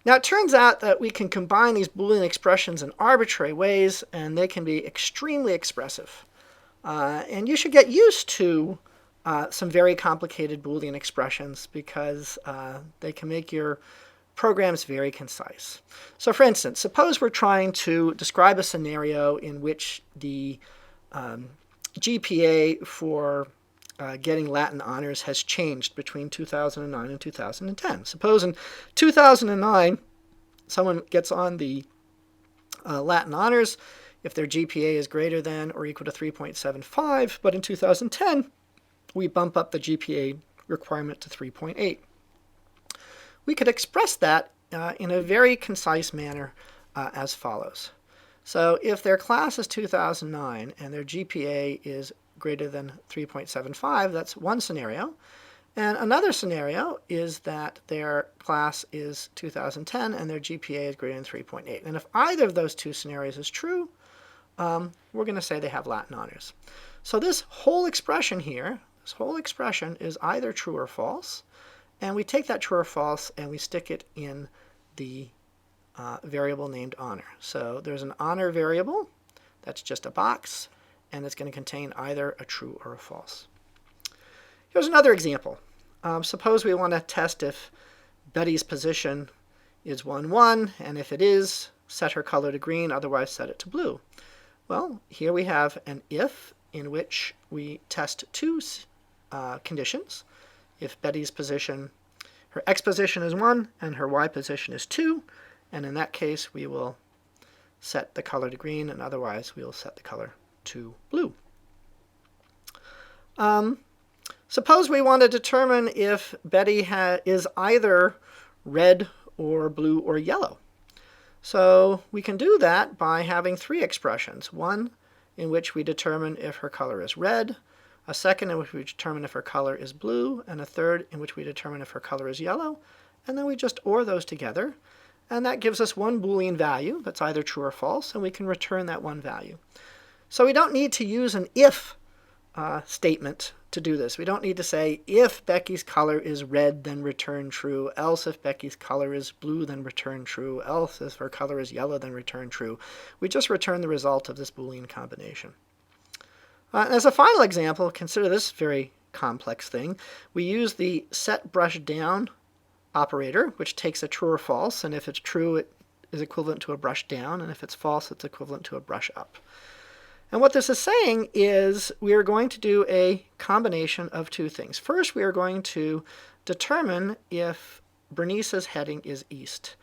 Now it turns out that we can combine these Boolean expressions in arbitrary ways, and they can be extremely expressive. And you should get used to some very complicated Boolean expressions because they can make your programs very concise. So for instance, suppose we're trying to describe a scenario in which the GPA for getting Latin honors has changed between 2009 and 2010. Suppose in 2009, someone gets on the Latin honors if their GPA is greater than or equal to 3.75, but in 2010, we bump up the GPA requirement to 3.8. We could express that in a very concise manner as follows. So if their class is 2009 and their GPA is greater than 3.75, that's one scenario. And another scenario is that their class is 2010 and their GPA is greater than 3.8. And if either of those two scenarios is true, we're going to say they have Latin honors. So this whole expression here, this whole expression is either true or false. And we take that true or false and we stick it in the variable named honor. So there's an honor variable that's just a box, and it's going to contain either a true or a false. Here's another example. Suppose we want to test if Betty's position is 1, 1, and if it is, set her color to green, otherwise set it to blue. Well, here we have an if in which we test two conditions. If Betty's position, her x position is 1 and her y position is 2, and in that case we will set the color to green, and otherwise we will set the color to blue. Suppose we want to determine if Betty is either red or blue or yellow. So we can do that by having three expressions. One in which we determine if her color is red, a second in which we determine if her color is blue, and a third in which we determine if her color is yellow. And then we just OR those together, and that gives us one Boolean value that's either true or false, and we can return that one value. So we don't need to use an if statement to do this. We don't need to say, if Becky's color is red, then return true, else if Becky's color is blue, then return true, else if her color is yellow, then return true. We just return the result of this Boolean combination. As a final example, consider this very complex thing. We use the set brush down operator, which takes a true or false, and if it's true, it is equivalent to a brush down, and if it's false, it's equivalent to a brush up. And what this is saying is we are going to do a combination of two things. First, we are going to determine if Bernice's heading is east,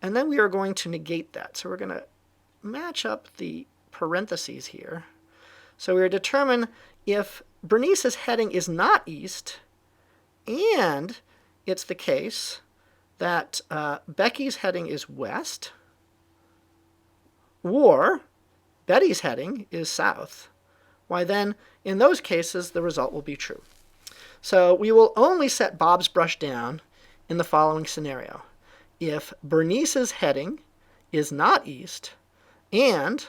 and then we are going to negate that. So we're going to match up the parentheses here. So we determine if Bernice's heading is not east, and it's the case that Becky's heading is west, or Betty's heading is south, why then, in those cases, the result will be true. So we will only set Bob's brush down in the following scenario. If Bernice's heading is not east, and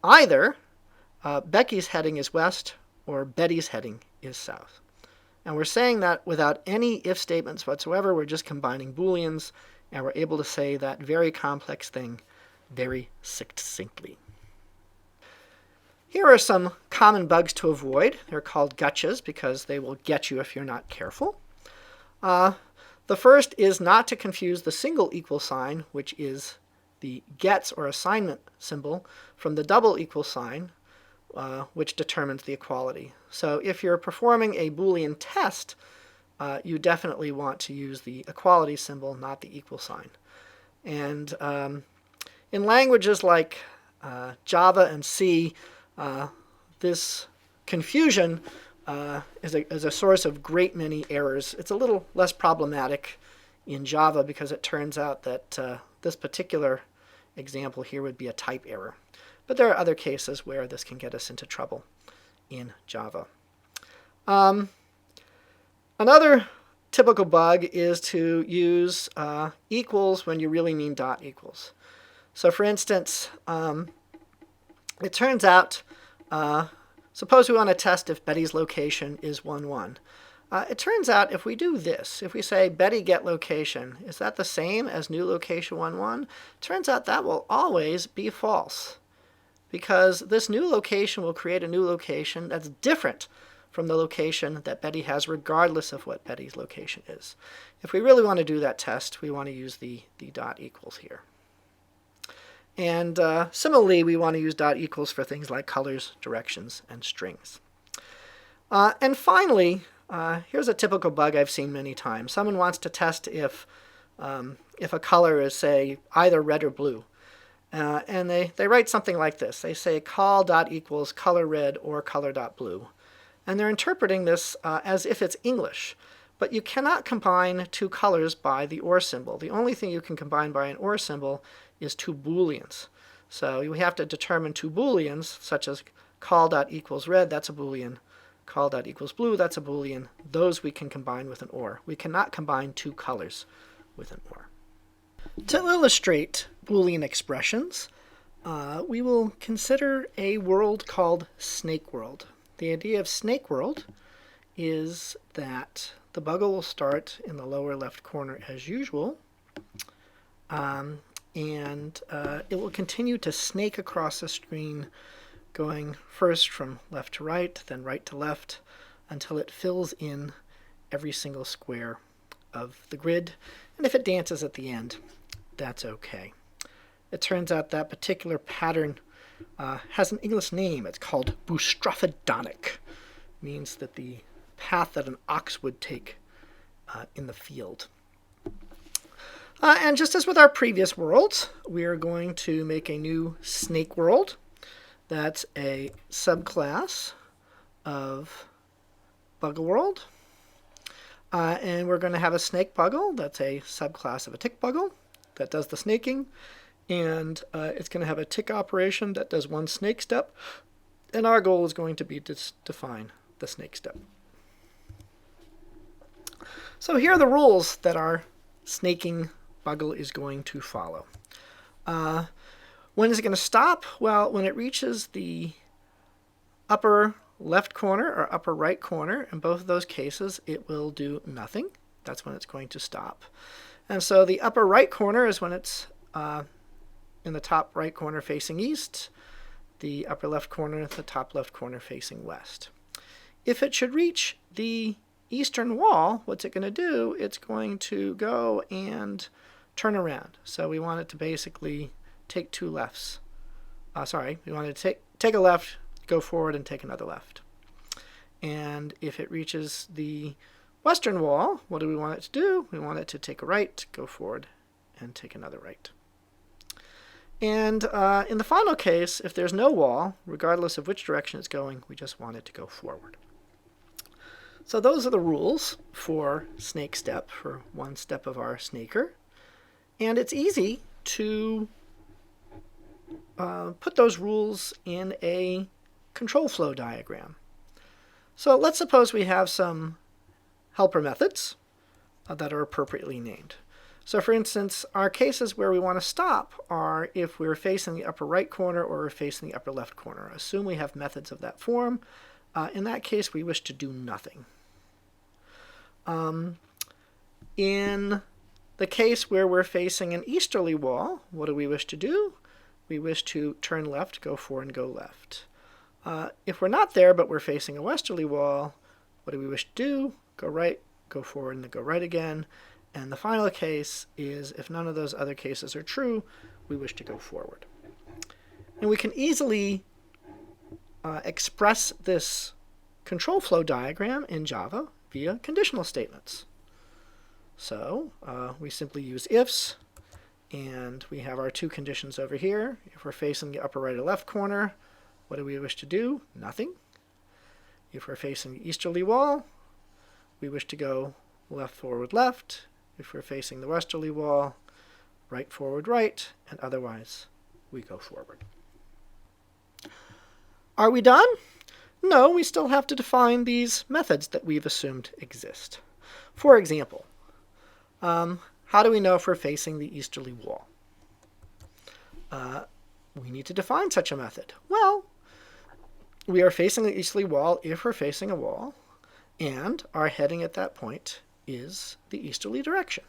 either Becky's heading is west or Betty's heading is south. And we're saying that without any if statements whatsoever. We're just combining Booleans, and we're able to say that very complex thing very succinctly. Here are some common bugs to avoid. They're called gotchas because they will get you if you're not careful. The first is not to confuse the single equal sign, which is the gets or assignment symbol, from the double equal sign, which determines the equality. So if you're performing a Boolean test, you definitely want to use the equality symbol, not the equal sign. And in languages like Java and C, this confusion is a source of great many errors. It's a little less problematic in Java because it turns out that this particular example here would be a type error. But there are other cases where this can get us into trouble in Java. Another typical bug is to use equals when you really mean dot equals. So for instance, it turns out, suppose we want to test if Betty's location is 1, 1. It turns out if we do this, if we say Betty get location, is that the same as new location 11? Turns out that will always be false, because this new location will create a new location that's different from the location that Betty has, regardless of what Betty's location is. If we really want to do that test, we want to use the dot equals here. And similarly, we want to use dot equals for things like colors, directions, and strings. And finally, here's a typical bug I've seen many times. Someone wants to test if a color is, say, either red or blue. And they write something like this. They say call dot equals color red or color dot blue. And they're interpreting this as if it's English. But you cannot combine two colors by the OR symbol. The only thing you can combine by an OR symbol is two Booleans. So you have to determine two Booleans, such as call dot equals red, that's a Boolean. Call dot equals blue, that's a Boolean. Those we can combine with an OR. We cannot combine two colors with an OR. To illustrate Boolean expressions, we will consider a world called Snakeworld. The idea of Snakeworld is that the buggle will start in the lower left corner as usual, and it will continue to snake across the screen, going first from left to right, then right to left, until it fills in every single square of the grid. And if it dances at the end, that's okay. It turns out that particular pattern has an English name. It's called boustrophodonic. Means that the path that an ox would take in the field. And just as with our previous worlds, we are going to make a new snake world. That's a subclass of Buggle World. And we're going to have a snake buggle. That's a subclass of a tick buggle that does the snaking. And it's going to have a tick operation that does one snake step. And our goal is going to be to define the snake step. So here are the rules that our snaking buggle is going to follow. When is it going to stop? Well, when it reaches the upper left corner or upper right corner, in both of those cases, it will do nothing. That's when it's going to stop. And so the upper right corner is when it's in the top right corner facing east, the upper left corner, the top left corner facing west. If it should reach the eastern wall, what's it going to do? It's going to go and turn around. So we want it to basically take two lefts. We want it to take a left, go forward, and take another left. And if it reaches the western wall, what do we want it to do? We want it to take a right, go forward, and take another right. And in the final case, if there's no wall, regardless of which direction it's going, we just want it to go forward. So those are the rules for snake step, for one step of our snaker. And it's easy to put those rules in a control flow diagram. So let's suppose we have some helper methods that are appropriately named. So for instance, our cases where we want to stop are if we're facing the upper right corner or we're facing the upper left corner. Assume we have methods of that form. In that case, we wish to do nothing. In the case where we're facing an easterly wall, what do we wish to do? We wish to turn left, go forward, and go left. If we're not there, but we're facing a westerly wall, what do we wish to do? Go right, go forward, and then go right again. And the final case is, if none of those other cases are true, we wish to go forward. And we can easily express this control flow diagram in Java via conditional statements. So we simply use ifs, and we have our two conditions over here. If we're facing the upper right or left corner, what do we wish to do? Nothing. If we're facing the easterly wall, we wish to go left, forward, left. If we're facing the westerly wall, right, forward, right, and otherwise we go forward. Are we done? No, we still have to define these methods that we've assumed exist. For example, how do we know if we're facing the easterly wall? We need to define such a method. Well, we are facing the easterly wall if we're facing a wall, and our heading at that point is the easterly direction.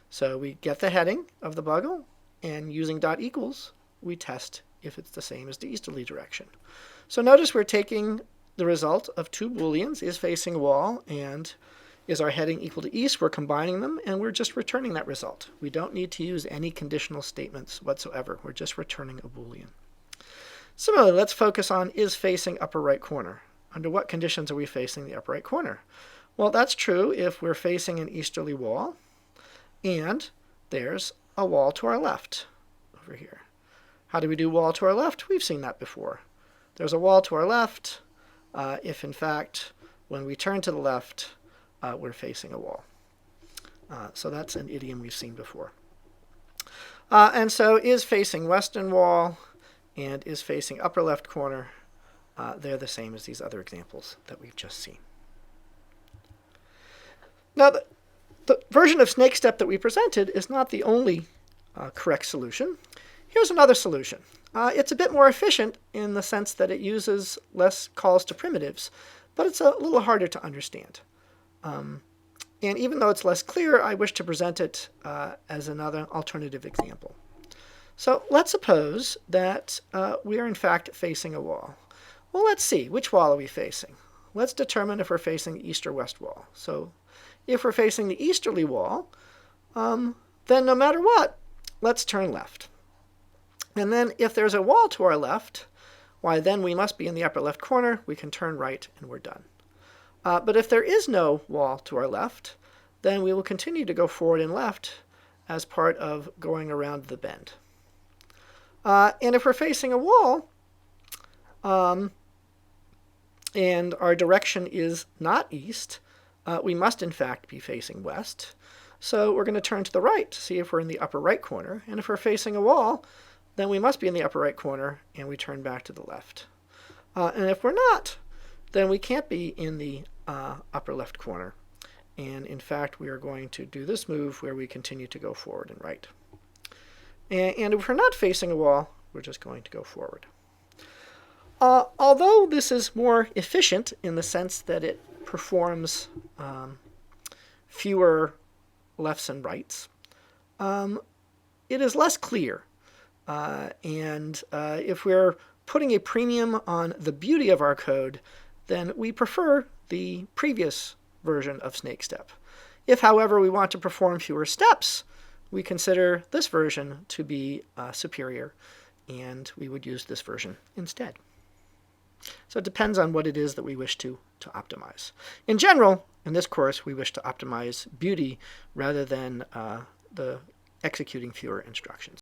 So we get the heading of the bugle, and using dot equals, we test if it's the same as the easterly direction. So notice we're taking the result of two Booleans, is facing a wall and is our heading equal to east. We're combining them, and we're just returning that result. We don't need to use any conditional statements whatsoever. We're just returning a Boolean. Similarly, let's focus on is facing upper right corner. Under what conditions are we facing the upper right corner? Well, that's true if we're facing an easterly wall, and there's a wall to our left over here. How do we do wall to our left? We've seen that before. There's a wall to our left if, in fact, when we turn to the left, we're facing a wall. So that's an idiom we've seen before. And so is facing western wall and is facing upper left corner, they're the same as these other examples that we've just seen. Now, the version of snake step that we presented is not the only correct solution. Here's another solution. It's a bit more efficient in the sense that it uses less calls to primitives, but it's a little harder to understand. And even though it's less clear, I wish to present it as another alternative example. So let's suppose that we are in fact facing a wall. Well, let's see, which wall are we facing? Let's determine if we're facing the east or west wall. So if we're facing the easterly wall, then no matter what, let's turn left. And then if there's a wall to our left, why then we must be in the upper left corner. We can turn right and we're done. But if there is no wall to our left, then we will continue to go forward and left as part of going around the bend. And if we're facing a wall, and our direction is not east, we must in fact be facing west. So we're going to turn to the right to see if we're in the upper right corner. And if we're facing a wall, then we must be in the upper right corner, and we turn back to the left. And if we're not, then we can't be in the upper left corner. And in fact, we are going to do this move where we continue to go forward and right. And if we're not facing a wall, we're just going to go forward. Although this is more efficient in the sense that it performs fewer lefts and rights, it is less clear. And if we're putting a premium on the beauty of our code, then we prefer the previous version of snake step. If, however, we want to perform fewer steps, we consider this version to be superior, and we would use this version instead. So it depends on what it is that we wish to optimize. In general, in this course, we wish to optimize beauty rather than the executing fewer instructions.